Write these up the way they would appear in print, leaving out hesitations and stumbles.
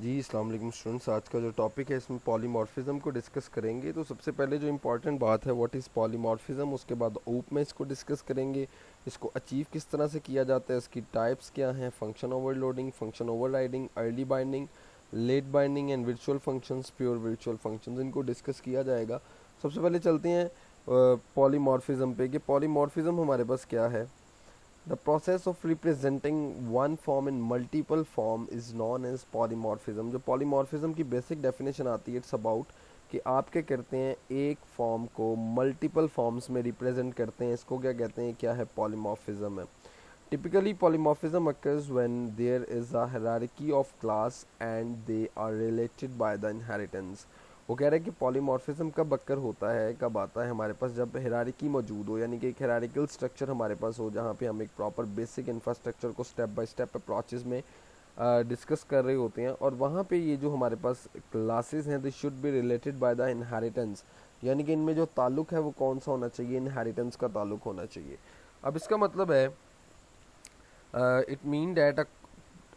जी अस्सलाम वालेकुम स्टूडेंट्स। आज का जो टॉपिक है इसमें पॉलीमॉर्फिज्म को डिस्कस करेंगे। तो सबसे पहले जो इम्पोर्टेंट बात है व्हाट इज़ पॉलीमॉर्फिज्म, उसके बाद ऊप में इसको डिस्कस करेंगे, इसको अचीव किस तरह से किया जाता है, इसकी टाइप्स क्या हैं, function overloading, function overriding, early binding, late binding and virtual functions, pure virtual functions, इनको डिस्कस किया जाएगा। सबसे पहले चलते हैं पॉलीमॉर्फिज्म पे कि पॉलीमॉर्फिज्म हमारे पास क्या है। The process of representing one form in multiple form is known as polymorphism। जो polymorphism की बेसिक डेफिनेशन आती है, इट्स अबाउट कि आप क्या करते हैं, एक फॉर्म को मल्टीपल फॉर्म्स में रिप्रेजेंट करते हैं, इसको क्या कहते हैं, क्या है, पॉलीमॉर्फिज्म है। Typically polymorphism occurs when there is a hierarchy of class and they are related by the inheritance। वो कह रहे हैं कि पॉलीमॉर्फिज्म कब अक्कर होता है, कब आता है हमारे पास, जब हिरारिकी मौजूद हो, यानी कि एक हिरारिकल स्ट्रक्चर हमारे पास हो जहाँ पे हम एक प्रॉपर बेसिक इंफ्रास्ट्रक्चर को स्टेप बाय स्टेप अप्रोचेस में डिस्कस कर रहे होते हैं, और वहाँ पे ये जो हमारे पास क्लासेस हैं, this should be related by the inheritance, यानी कि इनमें जो ताल्लुक है वो कौन सा होना चाहिए, इनहेरिटेंस का ताल्लुक होना चाहिए। अब इसका मतलब है it mean that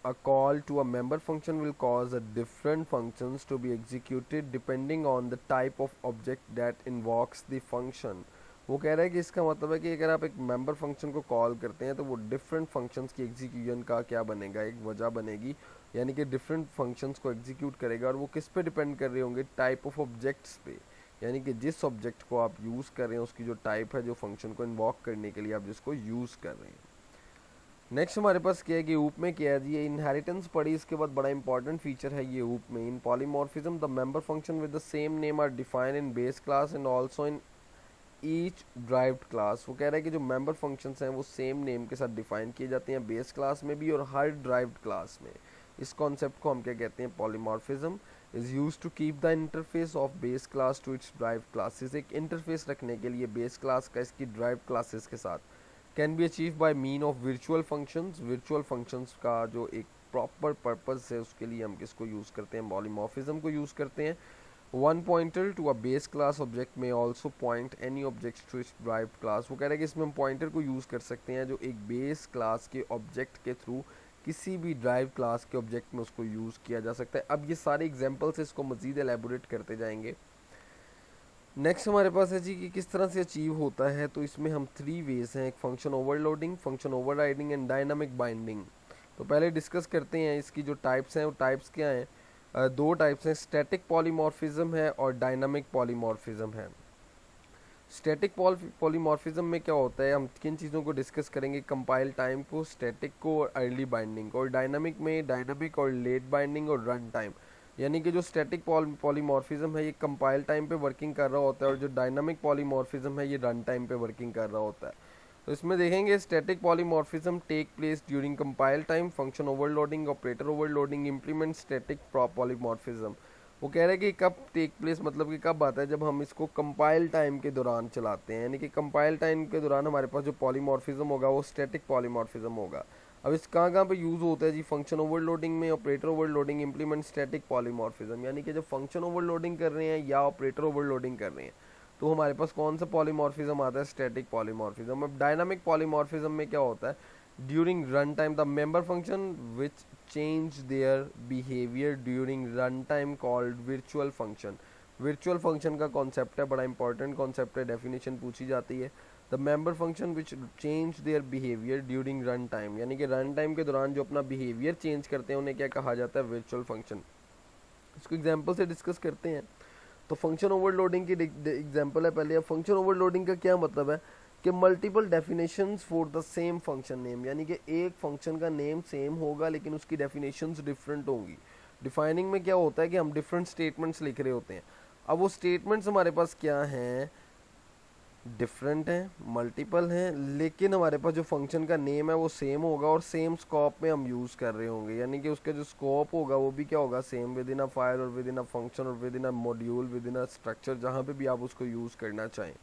a call to a member function will cause a different functions to be executed depending on the type of object that invokes the function। वो कह रहा है कि इसका मतलब है कि अगर आप एक मेंबर फंक्शन को कॉल करते हैं तो वो डिफरेंट फंक्शंस की एग्जीक्यूशन का क्या बनेगा, एक वजह बनेगी, यानी कि डिफरेंट फंक्शंस को एग्जीक्यूट करेगा, और वो किस पे डिपेंड कर रहे होंगे, टाइप ऑफ ऑब्जेक्ट्स पे, यानी कि जिस ऑब्जेक्ट को आप यूज़ कर रहे हैं उसकी जो टाइप है, जो फंक्शन को इन्वॉक करने के लिए आप जिसको यूज़ कर रहे हैं। नेक्स्ट हमारे पास क्या है कि ऊप में क्या है, ये इनहेरिटेंस पड़ी, इसके बाद बड़ा इंपॉर्टेंट फीचर है ये ऊप में। In polymorphism the member function with the same name are defined in base class and also in each derived class. वो कह रहा है कि जो मेंबर फंक्शंस हैं वो सेम नेम के साथ डिफाइन किए जाते हैं बेस क्लास में भी और हर ड्राइव्ड क्लास में। इस कॉन्सेप्ट को हम क्या कहते हैं, polymorphism is use to keep the interface of base class to its derived classes. एक इंटरफेस रखने के लिए बेस क्लास का इसकी ड्राइव्ड क्लासेस के साथ can be achieve by mean of virtual functions. Virtual functions का जो एक प्रॉपर पर्पस है उसके लिए हम किसको यूज़ करते हैं, पॉलीमॉर्फिज्म को यूज़ करते हैं। One pointer to a base class object may also point any object to its derived class. वो कह रहे हैं कि इसमें हम पॉइंटर को यूज़ कर सकते हैं जो एक बेस क्लास के ऑब्जेक्ट के थ्रू किसी भी ड्राइव क्लास के ऑब्जेक्ट में उसको यूज़ किया जा सकता है। अब ये सारे एग्जाम्पल्स इसको मज़ीद एलेबोरेट करते जाएंगे। नेक्स्ट हमारे पास है जी कि किस तरह से अचीव होता है, तो इसमें हम 3 वेज हैं, एक function overloading, function overriding and dynamic binding. तो पहले डिस्कस करते हैं इसकी जो टाइप्स हैं, वो टाइप्स क्या हैं। दो टाइप्स हैं, स्टैटिक पॉलीमॉर्फिज्म है और डायनामिक पॉलीमॉर्फिज्म है। स्टैटिक पॉलीमॉर्फिज्म में क्या होता है, हम किन चीज़ों को डिस्कस करेंगे, कंपाइल टाइम को, स्टैटिक को और अर्ली बाइंडिंग को। और डायनामिक में डायनामिक और लेट बाइंडिंग और रन टाइम, यानी कि जो स्टैटिक पॉलीमॉर्फिज्म है ये कंपाइल टाइम पे वर्किंग कर रहा होता है और जो डायनामिक पॉलीमॉर्फिज्म है ये रन टाइम पे वर्किंग कर रहा होता है। तो इसमें देखेंगे static polymorphism take place during compile time, function overloading, operator overloading, implement static polymorphism. वो कह रहे हैं कि कब टेक प्लेस, मतलब कि कब आता है, जब हम इसको कंपाइल टाइम के दौरान चलाते हैं, यानी कि कंपाइल टाइम के दौरान हमारे पास जो पॉलीमॉर्फिज्म होगा वो स्टैटिक पॉलीमॉर्फिज्म होगा। अब इस कहाँ पे यूज़ होता है जी, फंक्शन ओवरलोडिंग में, operator overloading, implement static polymorphism, यानी कि जब फंक्शन ओवरलोडिंग कर रहे हैं या ऑपरेटर ओवरलोडिंग कर रहे हैं तो हमारे पास कौन सा पॉलीमॉर्फिज्म आता है, स्टैटिक पॉलीमॉर्फिज्म। अब डायनामिक पॉलीमॉर्फिज्म में क्या होता है, during run time the member function which change their behavior during runtime called virtual function। virtual function का कॉन्सेप्ट है, बड़ा इंपॉर्टेंट कॉन्सेप्ट है, डेफिनेशन पूछी जाती है। The member function which change their behaviour during run time, यानी कि run time के दौरान जो अपना बिहेवियर चेंज करते हैं उन्हें क्या कहा जाता है, वर्चुअल फंक्शन। इसको एग्जांपल से डिस्कस करते हैं। तो फंक्शन ओवरलोडिंग की एग्जांपल है पहले। अब फंक्शन ओवरलोडिंग का क्या मतलब है कि multiple definitions for the same function name, यानी कि एक फंक्शन का नेम सेम होगा लेकिन उसकी डेफिनेशंस डिफरेंट होंगी। डिफाइनिंग में क्या होता है कि हम डिफरेंट स्टेटमेंट्स लिख रहे होते हैं। अब वो स्टेटमेंट्स हमारे पास क्या हैं, डिफरेंट हैं, मल्टीपल हैं, लेकिन हमारे पास जो फंक्शन का नेम है वो सेम होगा और सेम स्कोप में हम यूज़ कर रहे होंगे, यानी कि उसका जो स्कोप होगा वो भी क्या होगा, same, with in a file और विद इन अ फंक्शन और with in a module, with in a structure, जहाँ पे भी आप उसको यूज़ करना चाहें।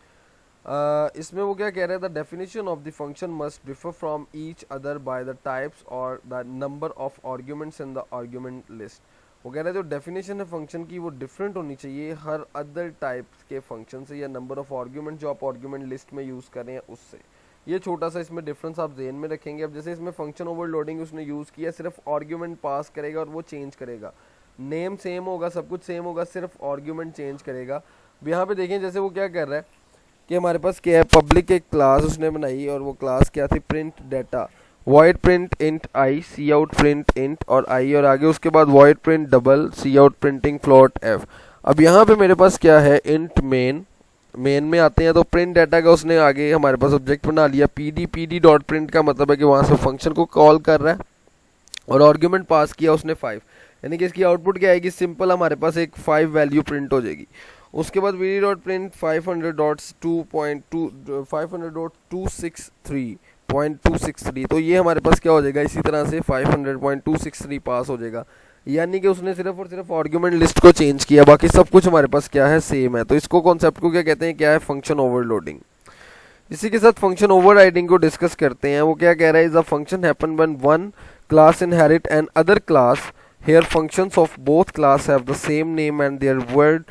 इसमें वो क्या कह रहे हैं, the definition of the function must differ from each other by the types और the number of arguments in the argument list. वो कह रहे हैं जो डेफिनेशन है फंक्शन की वो डिफरेंट होनी चाहिए हर अदर टाइप के फंक्शन से या नंबर ऑफ आर्ग्यूमेंट जो आप आर्ग्यूमेंट लिस्ट में यूज़ कर रहे हैं उससे। ये छोटा सा इसमें डिफरेंस आप जेन में रखेंगे। अब जैसे इसमें फंक्शन ओवरलोडिंग उसने यूज़ किया, सिर्फ आर्ग्यूमेंट पास करेगा और वो चेंज करेगा। नेम सेम होगा, सब कुछ सेम होगा, सिर्फ आर्ग्यूमेंट चेंज करेगा। अब यहाँ पे देखें जैसे वो क्या कर रहा है कि हमारे पास क्या है, पब्लिक एक क्लास उसने बनाई और वो क्लास क्या थी, print data, void print int I, cout print int और आई, और आगे उसके बाद void print double, cout printing float F. अब यहाँ पे मेरे पास क्या है, इंट मेन, मेन में आते हैं तो प्रिंट डाटा का उसने आगे हमारे पास ऑब्जेक्ट बना लिया पी डी डॉट प्रिंट का मतलब है कि वहाँ से फंक्शन को कॉल कर रहा है और आर्ग्यूमेंट पास किया उसने 5, यानी कि इसकी आउटपुट क्या आएगी, सिंपल हमारे पास एक 5 वैल्यू प्रिंट हो जाएगी। उसके बाद वी डी डॉट प्रिंट 500.2.263.263, तो ये हमारे पास क्या हो जाएगा, इसी तरह से 500.263 पास हो जाएगा, यानी कि उसने सिर्फ और सिर्फ आर्ग्यूमेंट लिस्ट को चेंज किया, बाकी सब कुछ हमारे पास क्या है, सेम है। तो इसको कॉन्सेप्ट को क्या कहते हैं, क्या है, फंक्शन ओवरलोडिंग। इसी के साथ फंक्शन ओवरराइडिंग को डिस्कस करते हैं। वो क्या कह रहा है, is a function happen when one class inherit another class, here functions of both class have the same name and their word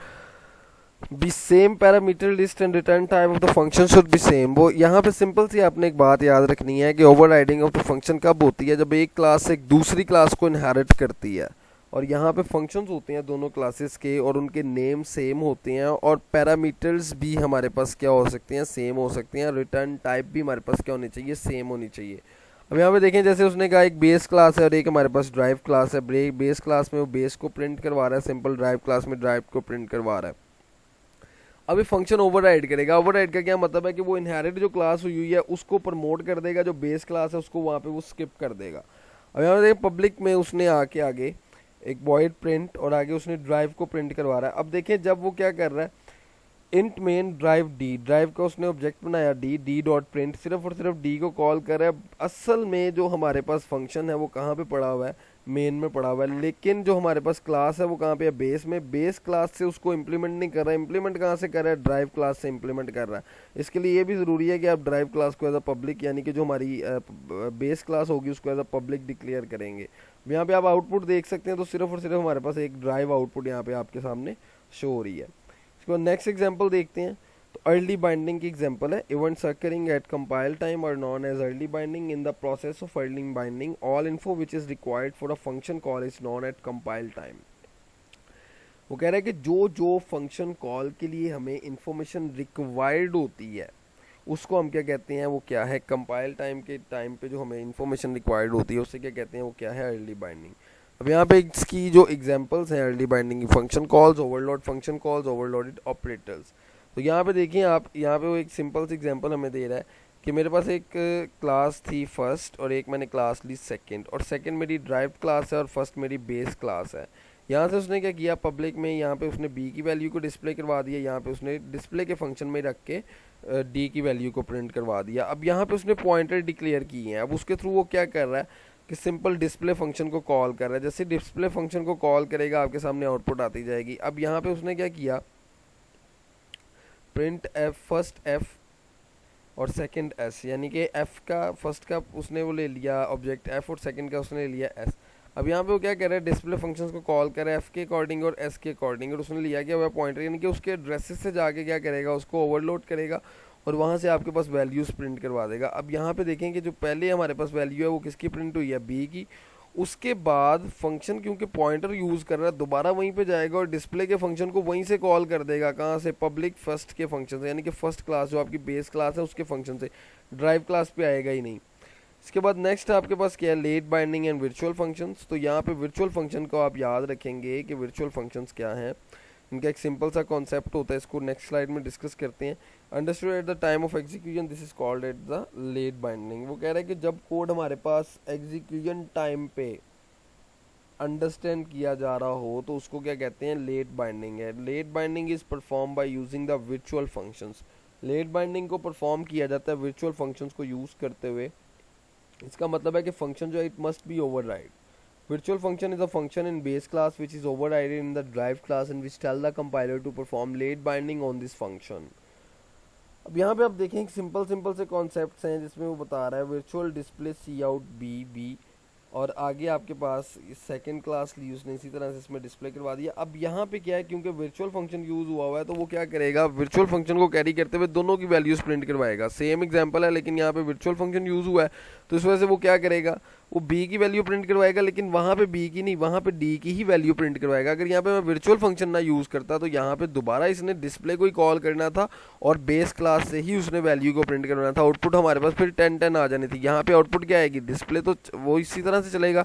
be same parameter list and return type of the function should be same. वो यहाँ पे simple सी आपने एक बात याद रखनी है कि ओवरराइडिंग ऑफ द फंक्शन कब होती है, जब एक क्लास एक दूसरी क्लास को इनहेरिट करती है और यहाँ पे फंक्शंस होते हैं दोनों क्लासेस के और उनके नेम सेम होते हैं और पैरामीटर्स भी हमारे पास क्या हो सकते हैं, सेम हो सकते हैं, रिटर्न टाइप भी हमारे पास क्या होनी चाहिए, सेम होनी चाहिए। अब यहाँ पे देखें जैसे उसने कहा एक बेस क्लास है और एक हमारे पास ड्राइव क्लास है। बेस क्लास में वो बेस को प्रिंट करवा रहा है सिंपल, ड्राइव क्लास में ड्राइव को प्रिंट करवा रहा है। अभी फंक्शन ओवरराइड करेगा। ओवरराइड का क्या मतलब है कि वो इनहेरिट जो क्लास हुई है उसको प्रमोट कर देगा, जो बेस क्लास है उसको वहाँ पे वो स्किप कर देगा। अब यहाँ पे पब्लिक में उसने आगे एक वॉइड प्रिंट और आगे उसने ड्राइव को प्रिंट करवा रहा है। अब देखें जब वो क्या कर रहा है, int main drive D, drive का उसने ऑब्जेक्ट बनाया डी डॉट प्रिंट, सिर्फ और सिर्फ डी को कॉल कर रहा है। असल में जो हमारे पास फंक्शन है वो कहाँ पे पड़ा हुआ है, मेन में पड़ा हुआ है, लेकिन जो हमारे पास क्लास है वो कहाँ पे है, बेस में। बेस क्लास से उसको इम्प्लीमेंट नहीं कर रहा है, इम्प्लीमेंट कहाँ से कर रहा है, ड्राइव क्लास से इम्प्लीमेंट कर रहा है। इसके लिए ये भी ज़रूरी है कि आप ड्राइव क्लास को एज अ पब्लिक, यानी कि जो हमारी बेस क्लास होगी उसको एज अ पब्लिक डिक्लेयर करेंगे। यहाँ पे आप आउटपुट देख सकते हैं, तो सिर्फ और सिर्फ हमारे पास एक ड्राइव आउटपुट यहाँ पे आपके सामने शो हो रही है। इसको नेक्स्ट एग्जांपल देखते हैं। तो अर्ली बाइंडिंग की एग्जांपल है, events occurring at compile time are known as early binding. In the process of early binding, all info which is required for a function call is known at compile time. वो कह रहा है कि जो function call के लिए हमें information required होती है उसको हम क्या कहते हैं, वो क्या है, कंपाइल टाइम के टाइम पे जो हमें इंफॉर्मेशन रिक्वायर्ड होती है उससे क्या कहते हैं, वो क्या है, अर्ली बाइंडिंग। अब यहाँ पे इसकी जो एग्जांपल्स हैं अर्ली बाइंडिंग की, function calls, overload function calls, overloaded operators. तो यहाँ पे देखिए आप, यहाँ पे वो एक सिंपल सी एग्जांपल हमें दे रहा है कि मेरे पास एक क्लास थी फर्स्ट और एक मैंने क्लास ली सेकंड, और सेकंड मेरी ड्राइव क्लास है और फर्स्ट मेरी बेस क्लास है। यहाँ से उसने क्या किया, पब्लिक में यहाँ पे उसने बी की वैल्यू को डिस्प्ले करवा दिया, यहाँ पे उसने डिस्प्ले के फंक्शन में रख के डी की वैल्यू को प्रिंट करवा दिया। अब यहाँ पे उसने पॉइंटर डिक्लेयर किए हैं। अब उसके थ्रू वो क्या कर रहा है कि सिंपल डिस्प्ले फंक्शन को कॉल कर रहा है। जैसे डिस्प्ले फंक्शन को कॉल करेगा आपके सामने आउटपुट आती जाएगी। अब यहाँ पे उसने क्या किया, प्रिंट एफ, फर्स्ट एफ और सेकंड एस, यानी कि एफ का फर्स्ट का उसने वो ले लिया ऑब्जेक्ट एफ और सेकंड का उसने ले लिया एस। अब यहाँ पे वो क्या कर रहा है, डिस्प्ले फंक्शंस को कॉल कर रहा है एफ के अकॉर्डिंग और एस के अकॉर्डिंग, और उसने लिया क्या हुआ पॉइंटर, यानी कि उसके एड्रेसेस से जाके क्या करेगा, उसको ओवरलोड करेगा और वहाँ से आपके पास वैल्यूज प्रिंट करवा देगा। अब यहाँ पे देखें कि जो पहले हमारे पास वैल्यू है वो किसकी प्रिंट हुई है, बी की। उसके बाद फंक्शन क्योंकि पॉइंटर यूज़ कर रहा है दोबारा वहीं पे जाएगा और डिस्प्ले के फंक्शन को वहीं से कॉल कर देगा, कहाँ से, पब्लिक फर्स्ट के फंक्शन से, यानी कि फर्स्ट क्लास जो आपकी बेस क्लास है उसके फंक्शन से, ड्राइव क्लास पे आएगा ही नहीं। इसके बाद नेक्स्ट आपके पास क्या है, late binding and virtual functions. तो यहाँ पे वर्चुअल फंक्शन को आप याद रखेंगे कि वर्चुअल फंक्शंस क्या हैं। इनका एक सिंपल सा कॉन्सेप्ट होता है, इसको नेक्स्ट स्लाइड में डिस्कस करते हैं। Understood at the time of execution, this is called at the late binding. वो कह रहा है कि जब कोड हमारे पास एग्जीक्यूशन टाइम पे अंडरस्टैंड किया जा रहा हो तो उसको क्या कहते हैं, लेट बाइंडिंग है। Late binding is perform by using the virtual functions. Late binding को परफॉर्म किया जाता है वर्चुअल फंक्शंस को यूज़ करते हुए। इसका मतलब है कि फंक्शन जो है it must be override. Virtual function is a function in base class which is overridden in the drive class and which tell the compiler to perform late binding on this function. अब यहाँ पे आप देखें simple से concepts हैं जिसमें वो बता रहा है वर्चुअल डिस्प्ले सी आउट बी और आगे आपके पास सेकंड क्लास ली उसने इसी तरह से इसमें डिस्प्ले करवा दिया। अब यहाँ पे क्या है, क्योंकि वर्चुअल फंक्शन यूज़ हुआ है तो वो क्या करेगा, वर्चुअल फंक्शन को कैरी करते हुए दोनों की वैल्यूज़ प्रिंट करवाएगा। सेम एग्जांपल है लेकिन यहाँ पे वर्चुअल फंक्शन यूज़ हुआ है तो इस वजह से वो क्या करेगा, वो बी की वैल्यू प्रिंट करवाएगा, लेकिन वहाँ पे बी की नहीं, वहाँ पे डी की ही वैल्यू प्रिंट करवाएगा। अगर यहाँ पे मैं वर्चुअल फंक्शन ना यूज़ करता तो यहाँ पे दोबारा इसने डिस्प्ले को ही कॉल करना था और बेस क्लास से ही उसने वैल्यू को प्रिंट करना था। आउटपुट हमारे पास फिर 10 आ जानी थी। यहाँ पे आउटपुट क्या आएगी, डिस्प्ले तो वो इसी तरह से चलेगा,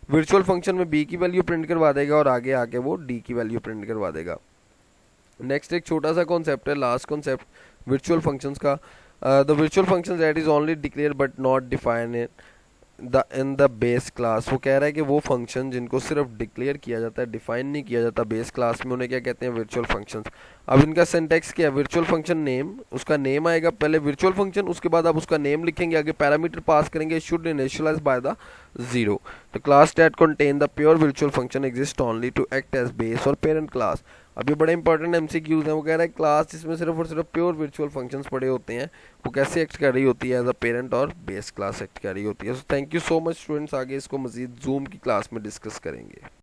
वर्चुअल फंक्शन में बी की वैल्यू प्रिंट करवा देगा और आगे आके वो डी की वैल्यू प्रिंट करवा देगा। नेक्स्ट एक छोटा सा कॉन्सेप्ट है, लास्ट कॉन्सेप्ट वर्चुअल फंक्शंस का। The virtual function that is only declare but not define in the base class. वो कह रहा है कि वो फंक्शन जिनको सिर्फ डिक्लेयर किया जाता है, डिफाइन नहीं किया जाता बेस क्लास में, उन्हें क्या कहते हैं, वर्चुअल फंक्शंस। अब इनका सिंटैक्स क्या है, वर्चुअल फंक्शन नेम, उसका नेम आएगा पहले वर्चुअल फंक्शन, उसके बाद आप उसका नेम लिखेंगे, आगे पैरामीटर पास करेंगे, should initialise by the 0। The class that contain the pure virtual function exist only to act as base और पेरेंट क्लास। अब ये बड़े इंपॉर्टेंट एमसीक्यूज हैं। वो कह रहा है क्लास जिसमें सिर्फ और सिर्फ प्योर वर्चुअल फंक्शंस पड़े होते हैं, वो कैसे एक्ट कर रही होती है, एज अ पेरेंट और बेस क्लास एक्ट कर रही होती है। So thank you so much students, आगे इसको मजीद जूम की क्लास में डिस्कस करेंगे।